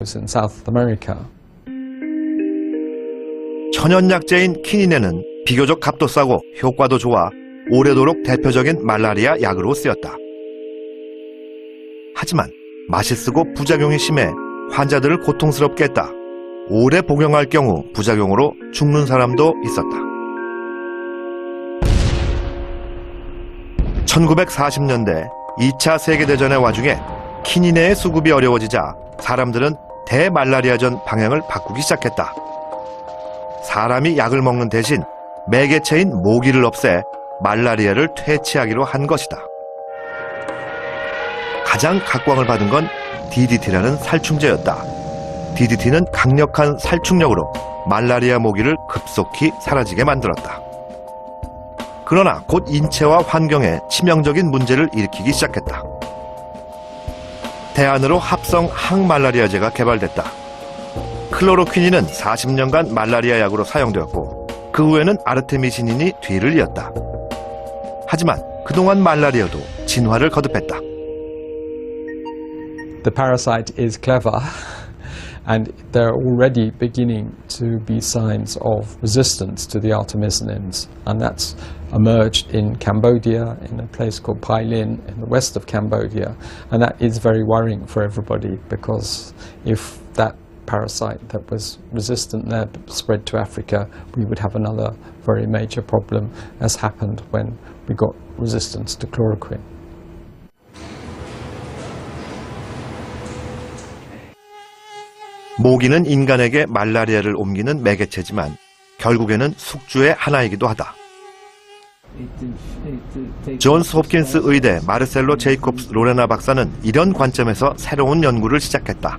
in South America. 천연약제인 키닌에는 비교적 값도 싸고 효과도 좋아 오래도록 대표적인 말라리아 약으로 쓰였다. 하지만 맛이 쓰고 부작용이 심해 환자들을 고통스럽게 했다. 오래 복용할 경우 부작용으로 죽는 사람도 있었다. 1940년대 2차 세계대전의 와중에 키닌의 수급이 어려워지자 사람들은 대말라리아전 방향을 바꾸기 시작했다. 사람이 약을 먹는 대신 매개체인 모기를 없애 말라리아를 퇴치하기로 한 것이다. 가장 각광을 받은 건 DDT라는 살충제였다. DDT는 강력한 살충력으로 말라리아 모기를 급속히 사라지게 만들었다. 그러나 곧 인체와 환경에 치명적인 문제를 일으키기 시작했다. 대안으로 합성 항말라리아제가 개발됐다. 클로로퀴닌은 40년간 말라리아 약으로 사용되었고 그 후에는 아르테미신인이 뒤를 이었다. 하지만 그동안 말라리아도 진화를 거듭했다. The parasite is clever and there are already beginning to be signs of resistance to the artemisinins, and that's emerged in Cambodia, in a place called Pai Lin in the west of Cambodia, and that is very worrying for everybody because if that parasite that was resistant there spread to Africa, we would have another very major problem, as happened when we got resistance to chloroquine. 모기는 인간에게 말라리아를 옮기는 매개체지만 결국에는 숙주의 하나이기도 하다. 존스 홉킨스 의대 마르셀로 제이콥스 로레나 박사는 이런 관점에서 새로운 연구를 시작했다.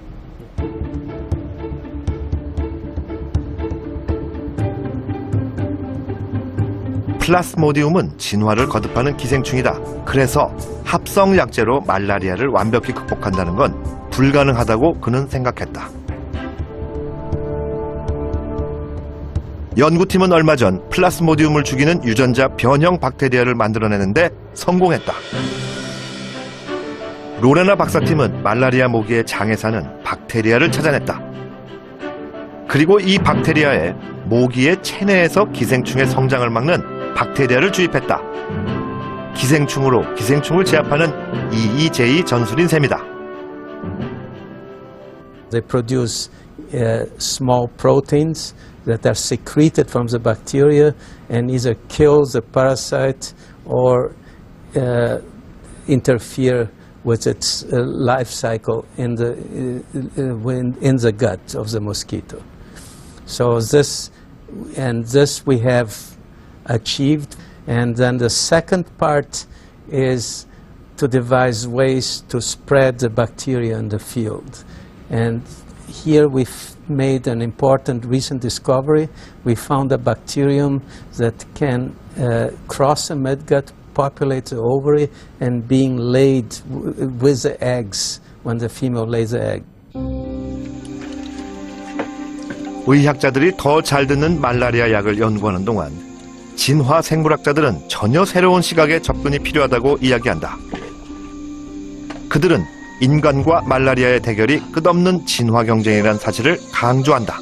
플라스모디움은 진화를 거듭하는 기생충이다. 그래서 합성 약제로 말라리아를 완벽히 극복한다는 건 불가능하다고 그는 생각했다. 연구팀은 얼마 전 플라스모디움을 죽이는 유전자 변형 박테리아를 만들어내는데 성공했다. 로레나 박사팀은 말라리아 모기의 장에 사는 박테리아를 찾아냈다. 그리고 이 박테리아에 모기의 체내에서 기생충의 성장을 막는 박테리아를 주입했다. 기생충으로 기생충을 제압하는 EEJ 전술인 셈이다. They produce small proteins that are secreted from the bacteria and either kill the parasite or interfere with its life cycle in the gut of the mosquito. So this we have achieved, and then the second part is to devise ways to spread the bacteria in the field. And here we've made an important recent discovery. We found a bacterium that can cross a midgut, populate the ovary, and being laid with the eggs when the female lays the egg. 의학자들이 더 잘 듣는 말라리아 약을 연구하는 동안 진화 생물학자들은 전혀 새로운 시각의 접근이 필요하다고 이야기한다. 그들은 인간과 말라리아의 대결이 끝없는 진화 경쟁이라는 사실을 강조한다.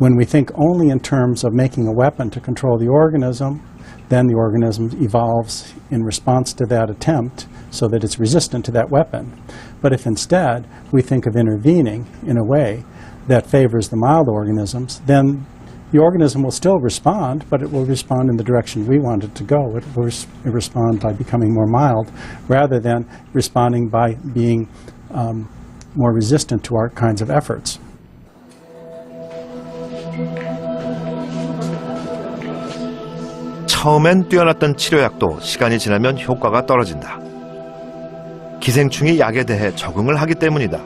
When we think only in terms of making a weapon to control the organism, then the organism evolves in response to that attempt so that it's resistant to that weapon. But if instead we think of intervening in a way that favors the mild organisms, then the organism will still respond, but it will respond in the direction we want it to go. It will respond by becoming more mild rather than responding by being more resistant to our kinds of efforts. 처음엔 뛰어났던 치료약도 시간이 지나면 효과가 떨어진다. 기생충이 약에 대해 적응을 하기 때문이다.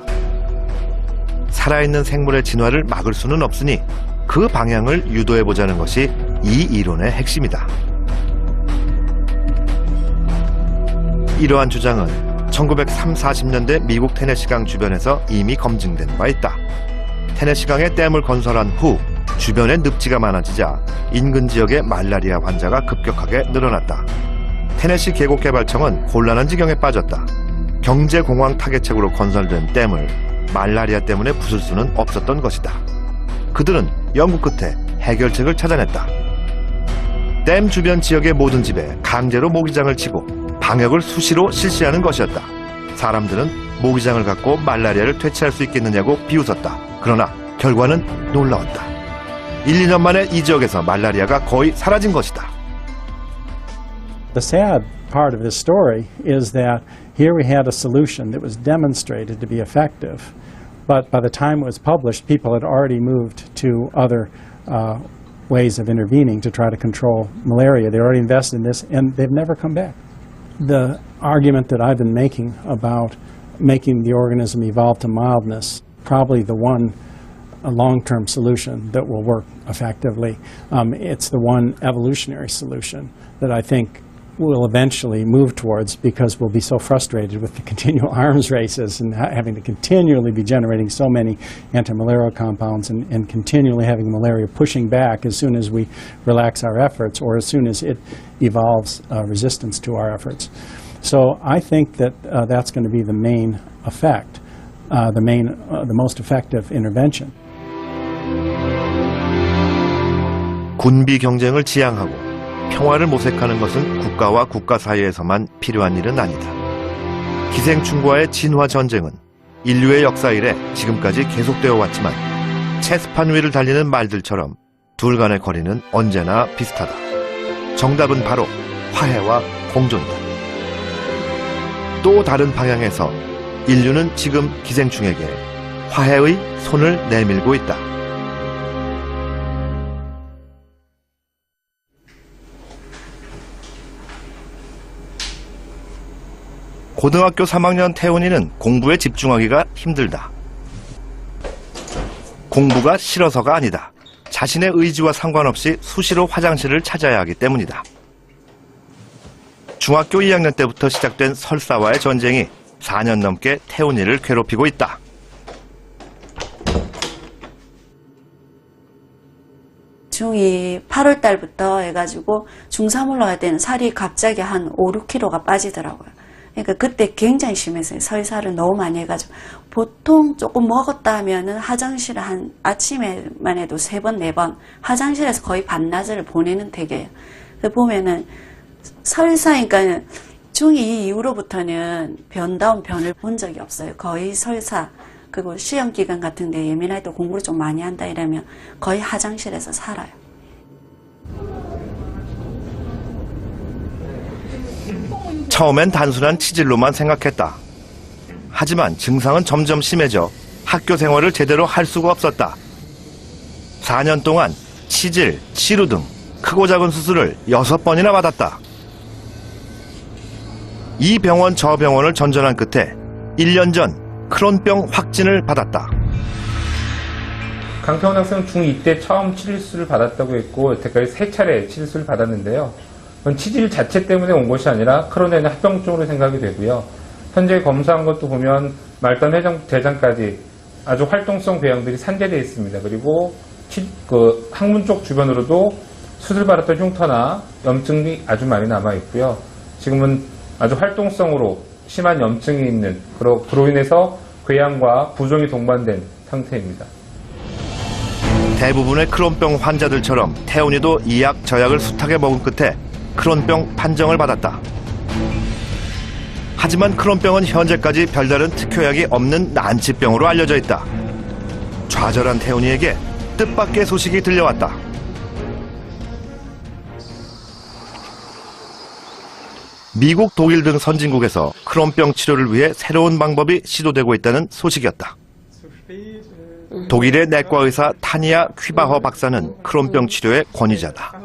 살아있는 생물의 진화를 막을 수는 없으니 그 방향을 유도해보자는 것이 이 이론의 핵심이다. 이러한 주장은 1940년대 미국 테네시강 주변에서 이미 검증된 바 있다. 테네시강에 댐을 건설한 후 주변에 늪지가 많아지자 인근 지역의 말라리아 환자가 급격하게 늘어났다. 테네시 계곡개발청은 곤란한 지경에 빠졌다. 경제공황 타개책으로 건설된 댐을 말라리아 때문에 부술 수는 없었던 것이다. 그들은 연구 끝에 해결책을 찾아냈다. 댐 주변 지역의 모든 집에 강제로 모기장을 치고 방역을 수시로 실시하는 것이었다. 사람들은 모기장을 갖고 말라리아를 퇴치할 수 있겠느냐고 비웃었다. 그러나 결과는 놀라웠다. 1, 2년 만에 이 지역에서 말라리아가 거의 사라진 것이다. The sad part of this story is that here we had a solution that was demonstrated to be effective, but by the time it was published, people had already moved to other ways of intervening to try to control malaria. They already invested in this, and they've never come back. The argument that I've been making about making the organism evolve to mildness, probably the one long-term solution that will work effectively. It's the one evolutionary solution that I think we'll eventually move towards, because we'll be so frustrated with the continual arms races and having to continually be generating so many anti-malarial compounds and continually having malaria pushing back as soon as we relax our efforts or as soon as it evolves resistance to our efforts. So I think that that's going to be the main effect, the most effective intervention. 군비 경쟁을 지향하고 평화를 모색하는 것은 국가와 국가 사이에서만 필요한 일은 아니다. 기생충과의 진화 전쟁은 인류의 역사 이래 지금까지 계속되어 왔지만 체스판 위를 달리는 말들처럼 둘 간의 거리는 언제나 비슷하다. 정답은 바로 화해와 공존이다. 또 다른 방향에서 인류는 지금 기생충에게 화해의 손을 내밀고 있다. 고등학교 3학년 태훈이는 공부에 집중하기가 힘들다. 공부가 싫어서가 아니다. 자신의 의지와 상관없이 수시로 화장실을 찾아야 하기 때문이다. 중학교 2학년 때부터 시작된 설사와의 전쟁이 4년 넘게 태훈이를 괴롭히고 있다. 중2 8월 달부터 해가지고 중3 올라갈 때는 살이 갑자기 한 5, 6kg가 빠지더라고요. 그러니까 그때 굉장히 심했어요. 설사를 너무 많이 해가지고. 보통 조금 먹었다 하면은 화장실을 한 아침에만 해도 3번, 4번 화장실에서 거의 반나절을 보내는 댁이에요. 그래서 보면은 설사니까 중2 이후로부터는 변다운 변을 본 적이 없어요. 거의 설사, 그리고 시험 기간 같은데 예민할 때 공부를 좀 많이 한다 이러면 거의 화장실에서 살아요. 처음엔 단순한 치질로만 생각했다. 하지만 증상은 점점 심해져 학교 생활을 제대로 할 수가 없었다. 4년 동안 치질, 치루 등 크고 작은 수술을 6번이나 받았다. 이 병원 저 병원을 전전한 끝에 1년 전 크론병 확진을 받았다. 강태훈 학생은 중2 때 처음 치질수를 받았다고 했고 여태까지 3차례 치질수를 받았는데요. 그건 치질 자체 때문에 온 것이 아니라 크론의 합병증으로 생각이 되고요. 현재 검사한 것도 보면 말단 대장까지 아주 활동성 궤양들이 산재되어 있습니다. 그리고 항문 쪽 주변으로도 수술받았던 흉터나 염증이 아주 많이 남아 있고요. 지금은 아주 활동성으로 심한 염증이 있는 그로 인해서 궤양과 부종이 동반된 상태입니다. 대부분의 크론병 환자들처럼 태훈이도 이 약 저 약을 숱하게 먹은 끝에 크론병 판정을 받았다. 하지만 크론병은 현재까지 별다른 특효약이 없는 난치병으로 알려져 있다. 좌절한 태훈이에게 뜻밖의 소식이 들려왔다. 미국, 독일 등 선진국에서 크론병 치료를 위해 새로운 방법이 시도되고 있다는 소식이었다. 독일의 내과 의사 타니아 퀴바허 박사는 크론병 치료의 권위자다.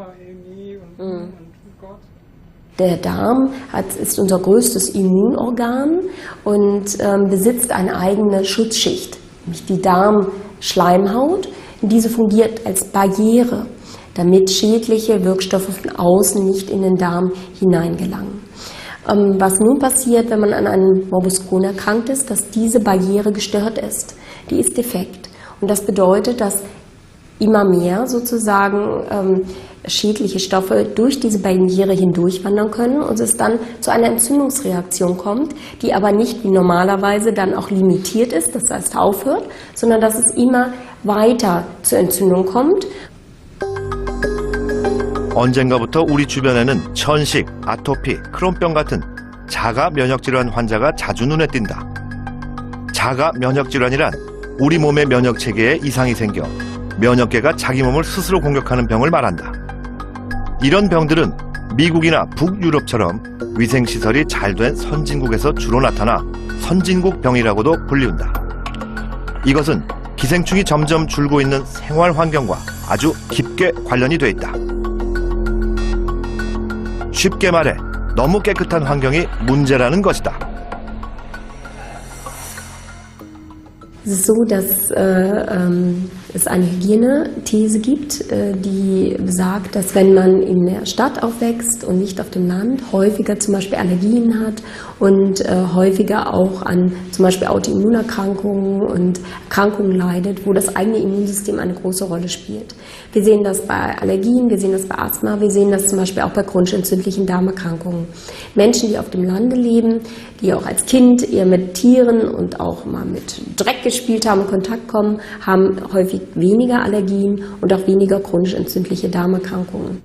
Der Darm ist unser größtes Immunorgan und besitzt eine eigene Schutzschicht, nämlich die Darmschleimhaut. Diese fungiert als Barriere, damit schädliche Wirkstoffe von außen nicht in den Darm hineingelangen. Was nun passiert, wenn man an einem Morbus Crohn erkrankt ist, dass diese Barriere gestört ist. Die ist defekt. Und das bedeutet, dass immer mehr sozusagen schädliche Stoffe durch diese Barriere hindurchwandern können und es dann zu einer Entzündungsreaktion kommt, die aber nicht wie normalerweise dann auch limitiert ist, das heißt aufhört, sondern dass es immer weiter zur Entzündung kommt. 언젠가부터 우리 주변에는 천식, 아토피, 크론병 같은 자가 면역질환 환자가 자주 눈에 띈다. 자가 면역질환이란 우리 몸의 면역체계에 이상이 생겨 면역계가 자기 몸을 스스로 공격하는 병을 말한다. 이런 병들은 미국이나 북유럽처럼 위생시설이 잘 된 선진국에서 주로 나타나 선진국병이라고도 불리운다. 이것은 기생충이 점점 줄고 있는 생활 환경과 아주 깊게 관련이 돼 있다. 쉽게 말해 너무 깨끗한 환경이 문제라는 것이다. Es ist so, dass es eine Hygienethese gibt, die besagt, dass wenn man in der Stadt aufwächst und nicht auf dem Land, häufiger zum Beispiel Allergien hat und häufiger auch an zum Beispiel Autoimmunerkrankungen und Erkrankungen leidet, wo das eigene Immunsystem eine große Rolle spielt. Wir sehen das bei Allergien, wir sehen das bei Asthma, wir sehen das zum Beispiel auch bei chronisch entzündlichen Darmerkrankungen. Menschen, die auf dem Lande leben, die auch als Kind eher mit Tieren und auch mal mit Dreck gespielt haben, in Kontakt kommen, haben häufig weniger Allergien und auch weniger chronisch entzündliche Darmerkrankungen.